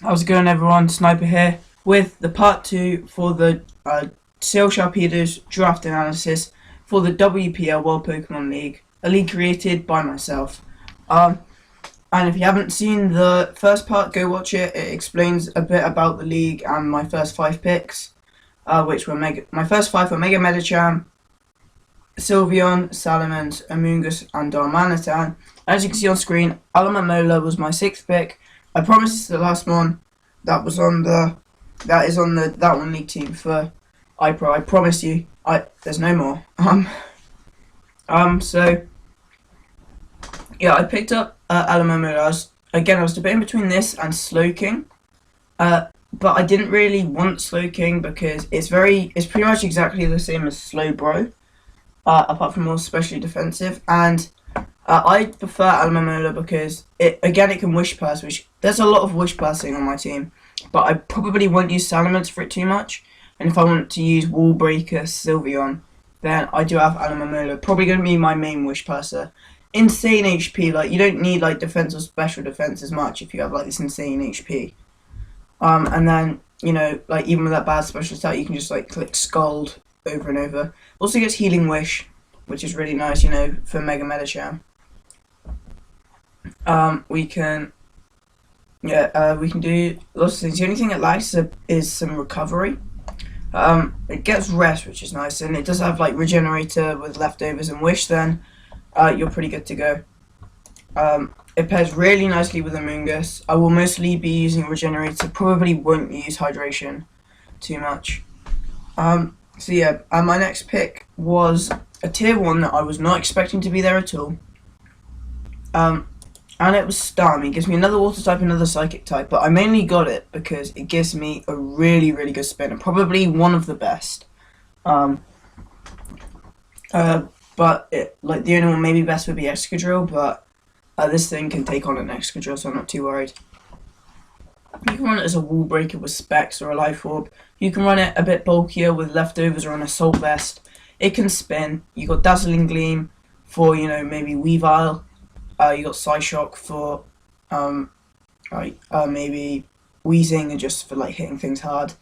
How's it going, everyone? Sniper here with the part 2 for the Sale Sharpedos Draft analysis for the WPL World Pokemon League, a league created by myself. And if you haven't seen the first part, go watch it. It explains a bit about the league and my first 5 picks, which were my first 5 were Mega Medicham, Sylveon, Salamence, Amoonguss, and Darmanitan. As you can see on screen, Alamamola was my 6th pick. I promised the last one that is on the that one league team for iPro. I promise you. There's no more. So yeah, I picked up Alamamola. I was debating between this and Slowking. But I didn't really want Slowking because it's pretty much exactly the same as Slowbro, apart from more specially defensive. And I prefer Alamamola because it can Wish Pass, which there's a lot of Wish Passing on my team, but I probably won't use Salamence for it too much. And if I want to use Wall Breaker Sylveon, then I do have Alamamola, probably going to be my main Wish Passer. Insane HP, like you don't need like defense or special defense as much if you have like this insane HP. And then like even with that bad special attack, you can just like click Scald over and over. Also gets Healing Wish, which is really nice, for Mega Medicham. We can do lots of things. The only thing it lacks is some recovery. It gets rest, which is nice, and it does have like Regenerator with leftovers and Wish. Then you're pretty good to go. It pairs really nicely with Amoonguss. I will mostly be using Regenerator. Probably won't use Hydration too much. So yeah, my next pick was a tier 1 that I was not expecting to be there at all. And it was Starmie. It gives me another Water type, another Psychic type, but I mainly got it because it gives me a really, really good spin, and probably one of the best. But like the only one maybe best would be Excadrill, but this thing can take on an Excadrill, so I'm not too worried. You can run it as a Wall Breaker with Specs or a Life Orb. You can run it a bit bulkier with Leftovers or an Assault Vest. It can spin. You got Dazzling Gleam for maybe Weavile. You got Psyshock for maybe Wheezing and just for like hitting things hard.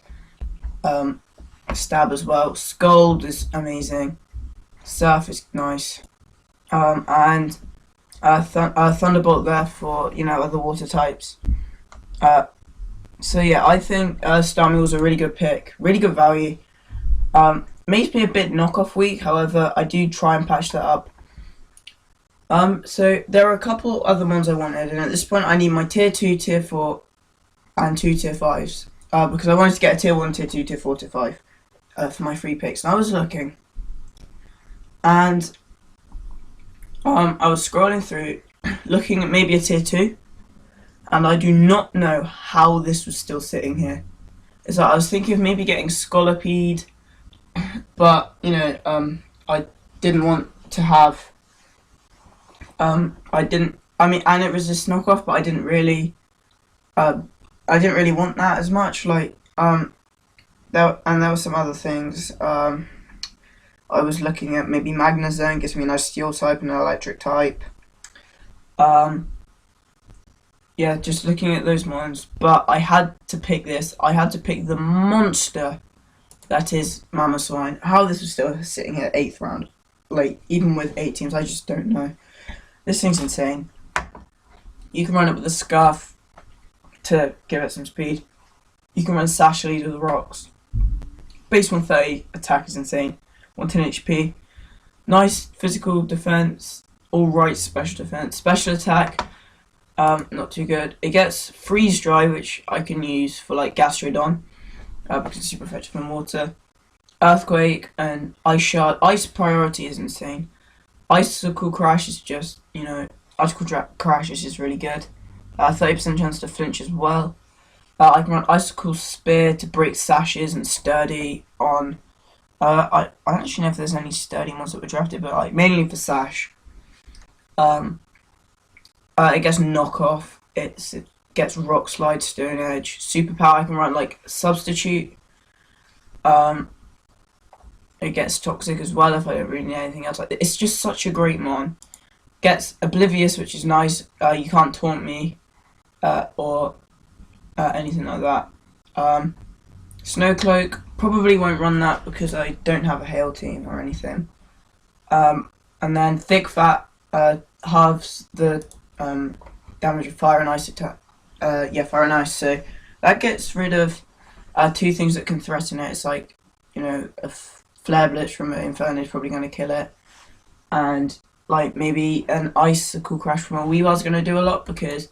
Stab as well. Scald is amazing. Surf is nice. And Thunderbolt there for other water types. So yeah, I think Starmie was a really good pick, really good value. May be a bit knockoff weak, however, I do try and patch that up. So there are a couple other ones I wanted, and at this point I need my tier 2, tier 4, and 2 tier 5s. Because I wanted to get a tier 1, tier 2, tier 4, tier 5 for my free picks. And I was looking, and I was scrolling through, looking at maybe a tier 2, and I do not know how this was still sitting here. It's like I was thinking of maybe getting Scolipede, but I didn't want to have. And it resists knockoff, but I didn't really want that as much. Like there were some other things. I was looking at maybe Magnezone, gives me a nice Steel type and an Electric type. Yeah, just looking at those ones, but I had to pick this. I had to pick the monster that is Mamoswine. How this was still sitting here 8th round, like even with 8 teams, I just don't know. This thing's insane. You can run it with a Scarf to give it some speed. You can run Sash Lead with rocks. Base 130, attack is insane. 110 HP. Nice physical defense. Alright special defense. Special attack, not too good. It gets Freeze Dry, which I can use for like Gastrodon, because it's super effective in water. Earthquake and Ice Shard. Ice priority is insane. Icicle Crash is just, Crash is just really good. 30% chance to flinch as well. I can run Icicle Spear to break Sashes and Sturdy on. I don't actually know if there's any Sturdy ones that were drafted, but like mainly for Sash. It gets Knockoff. It gets Rock Slide, Stone Edge. Superpower, I can run like Substitute. It gets Toxic as well if I don't really need anything else. Like, it's just such a great mon. Gets Oblivious, which is nice. You can't taunt me, or anything like that. Snow Cloak, probably won't run that because I don't have a hail team or anything. And then Thick Fat halves the damage of Fire and Ice attack. Fire and Ice. So that gets rid of two things that can threaten it. It's like, a Flare Blitz from Inferno is probably going to kill it. And like maybe an Icicle Crash from a Weavile is going to do a lot because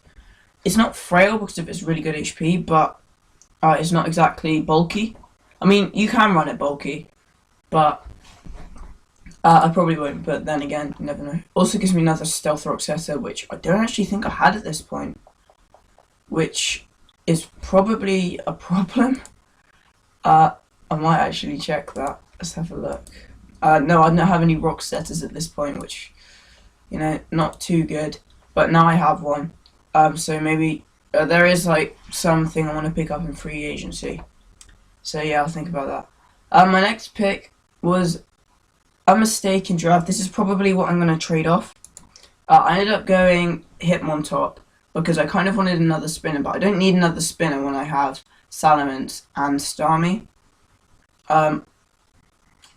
it's not frail because of its really good HP, but it's not exactly bulky. I mean, you can run it bulky, but I probably won't. But then again, you never know. Also gives me another Stealth Rock Setter, which I don't actually think I had at this point, which is probably a problem. I might actually check that. Let's have a look. No, I don't have any Rock Setters at this point, which, not too good. But now I have one. So maybe there is like something I want to pick up in free agency. So yeah, I'll think about that. My next pick was a mistake in draft. This is probably what I'm going to trade off. I ended up going Hitmontop because I kind of wanted another spinner, but I don't need another spinner when I have Salamence and Starmie.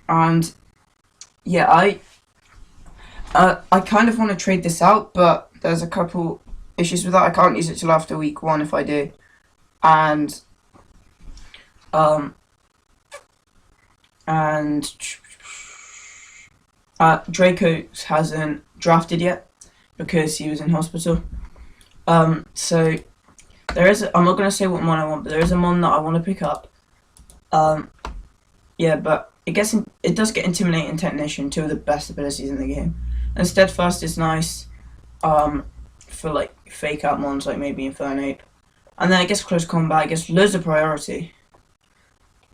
And yeah, I kind of want to trade this out, but there's a couple issues with that. I can't use it till after week 1 if I do, and Draco hasn't drafted yet because he was in hospital. So there is. I'm not gonna say what mon I want, but there is a mon that I want to pick up. Yeah, but it does get Intimidate and Technician, two of the best abilities in the game. And Steadfast is nice for like fake out mons like maybe Infernape. And then it gets Close Combat, it gets loads of priority.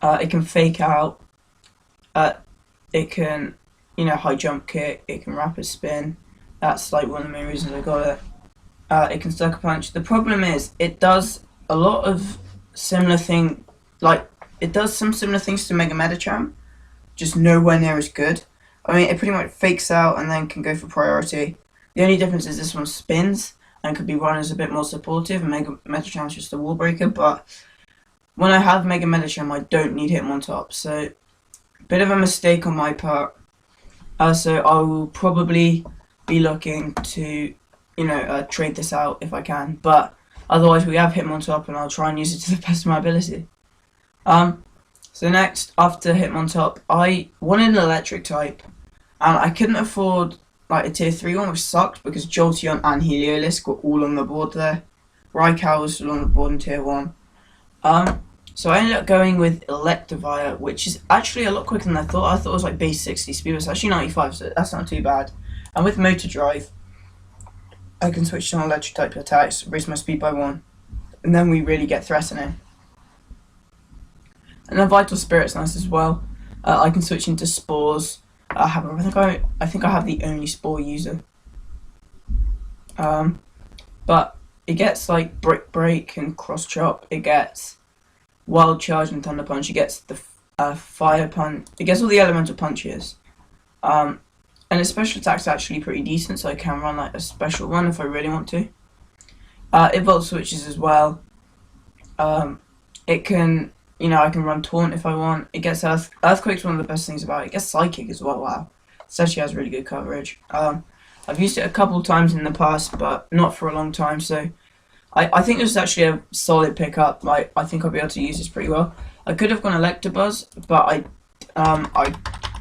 It can fake out. It can, high jump kick. It can rapid spin. That's like one of the main reasons I got it. It can Sucker Punch. The problem is it does a lot of similar thing, it does some similar things to Mega Medicham, just nowhere near as good. I mean, it pretty much fakes out and then can go for priority. The only difference is this one spins and could be run as a bit more supportive, and Mega Medicham's just a wall breaker, but when I have Mega Medicham, I don't need Hitmontop, so bit of a mistake on my part. So I will probably be looking to, trade this out if I can, but otherwise we have Hitmontop and I'll try and use it to the best of my ability. So next, after Hitmontop, I wanted an electric type, and I couldn't afford like a tier 3 one, which sucked because Jolteon and Heliolisk were all on the board there. Raikou was still on the board in tier 1. So I ended up going with Electivire, which is actually a lot quicker than I thought. I thought it was like base 60 speed, but it's actually 95, so that's not too bad. And with Motor Drive, I can switch to an electric type attacks, raise my speed by 1, and then we really get threatening. And then Vital Spirit's nice as well. I can switch into Spores. I think I have the only Spore user. But it gets like Brick Break and Cross Chop. It gets Wild Charge and Thunder Punch. It gets the Fire Punch. It gets all the Elemental Punches. And its special attack's actually pretty decent, so I can run like a special one if I really want to. It Volt Switches as well. It can, I can run Taunt if I want. It gets Earthquake's one of the best things about it. It gets Psychic as well. Wow, it actually has really good coverage. I've used it a couple times in the past, but not for a long time. So I think this is actually a solid pickup. I think I'll be able to use this pretty well. I could have gone Electabuzz, but I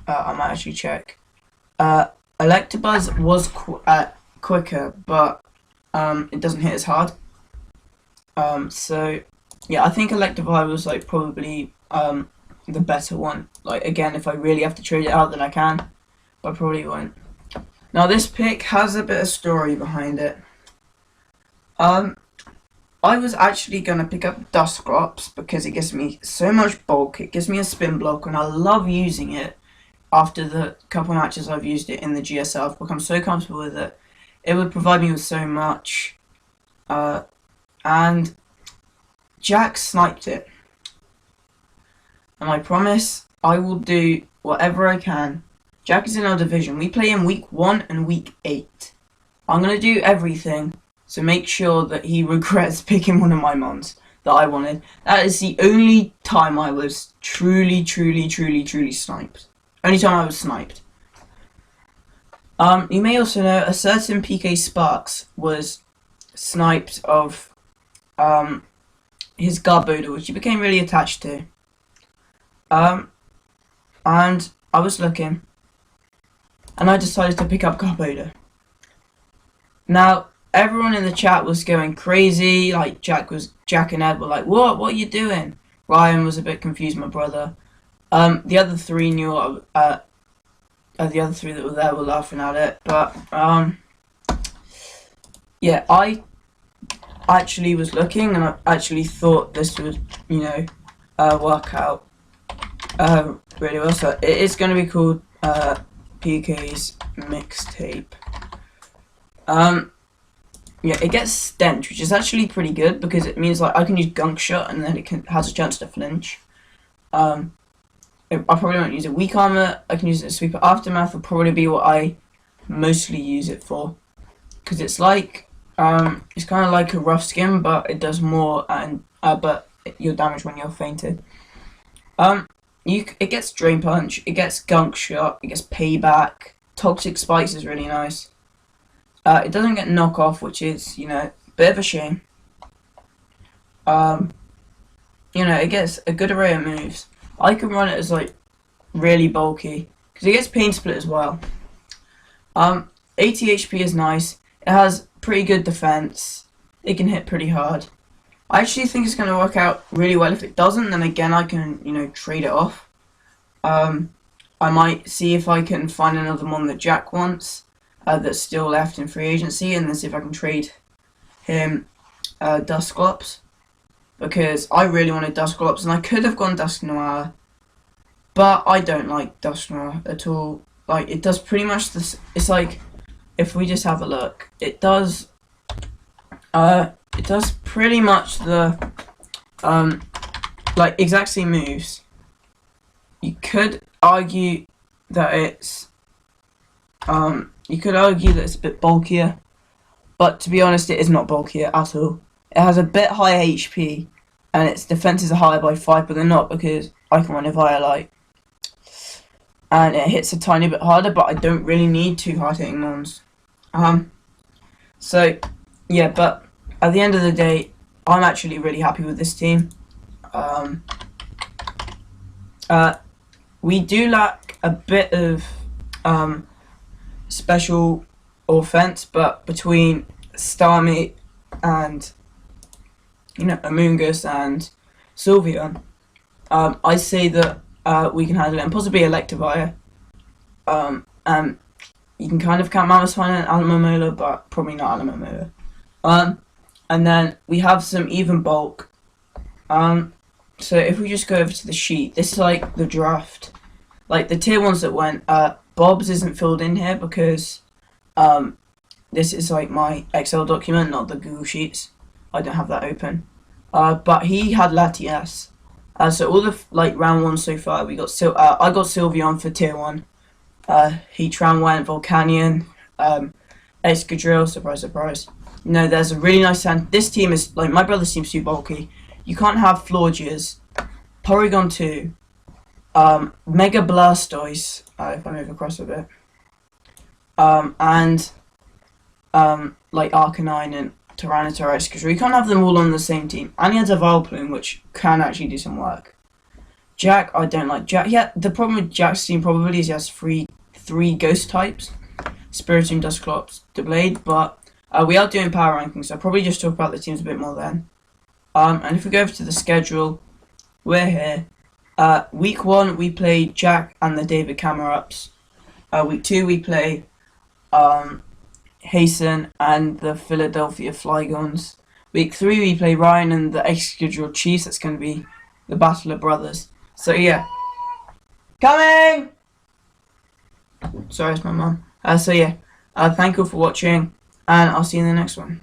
might actually check. Electabuzz was quicker, but it doesn't hit as hard. So yeah, I think Electivire was like probably the better one. Like again, if I really have to trade it out, then I can, but I probably won't. Now this pick has a bit of story behind it. I was actually going to pick up Dusclops because it gives me so much bulk, it gives me a spin block, and I love using it. After the couple matches I've used it in the GSL, I've become so comfortable with it. It would provide me with so much. And Jack sniped it. And I promise I will do whatever I can. Jack is in our division. We play in week 1 and week 8. I'm going to do everything to make sure that he regrets picking one of my mons. that I wanted. That is the only time I was truly sniped. Only time I was sniped. You may also know a certain PK Sparks was sniped of his Garboda, which he became really attached to. And I was looking, and I decided to pick up Garboda. Now, everyone in the chat was going crazy. Like Jack and Ed were like, "What are you doing?" Ryan was a bit confused, my brother. The other three knew the other three that were there were laughing at it, but yeah, I actually was looking, and I actually thought this would, work out really well. So it is going to be called PK's mixtape. Yeah, it gets stench, which is actually pretty good because it means like I can use gunk shot and then it has a chance to flinch. I probably won't use it. Weak armor, I can use it as sweeper. Aftermath will probably be what I mostly use it for, because it's like it's kind of like a rough skin, but it does more, and but you're damaged when you're fainted. It gets drain punch, it gets gunk shot, it gets payback. Toxic spikes is really nice. It doesn't get knock off, which is a bit of a shame. It gets a good array of moves. I can run it as like really bulky because it gets pain split as well. 80 HP is nice. It has pretty good defense. It can hit pretty hard. I actually think it's going to work out really well. If it doesn't, then again I can trade it off. I might see if I can find another one that Jack wants that's still left in free agency, and then see if I can trade him Dusclops. Because I really wanted Dusclops, and I could have gone Dusk Noir, but I don't like Dusk Noir at all. Like, it does pretty much this. It's like, if we just have a look, it does pretty much the like exact same moves. You could argue that it's a bit bulkier, but to be honest, it is not bulkier at all. It has a bit higher HP, and its defenses are higher by 5, but they're not because I can run it via light. And it hits a tiny bit harder, but I don't really need two hard-hitting mons. So, yeah, but at the end of the day, I'm actually really happy with this team. We do lack a bit of special offense, but between Starmie and Amoongus and Sylveon, I say that we can handle it, and possibly Electivire. And you can kind of count Mamoswine and Alamomola, but probably not Alamomola. And then we have some even bulk. So if we just go over to the sheet, this is like the draft, like the tier ones that went. Bob's isn't filled in here because this is like my Excel document, not the Google Sheets. I don't have that open. But he had Latias. So all the round one so far, we got I got Sylveon for tier 1. Heatran went, Volcanion, Excadrill, surprise surprise. There's a really nice sound. This team is like my brother's team's too bulky. You can't have Florges, Porygon 2, Mega Blastoise, if I move across a bit, and like Arcanine and Tyranitar, Excadrill. You can't have them all on the same team. And he has a Vileplume, which can actually do some work. Jack, I don't like Jack. Yeah, the problem with Jack's team probably is he has three ghost types. Spiritomb, Dusclops, Doublade, but we are doing power rankings, so I'll probably just talk about the teams a bit more then. And if we go over to the schedule, we're here. Week 1, we play Jack and the David Camera-Ups. Week 2, we play Hasten and the Philadelphia Flygons. Week 3, we play Ryan and the Excadrill Chiefs. That's going to be the Battle of Brothers. So yeah. Coming! Sorry, it's my mum. So yeah. Thank you for watching, and I'll see you in the next one.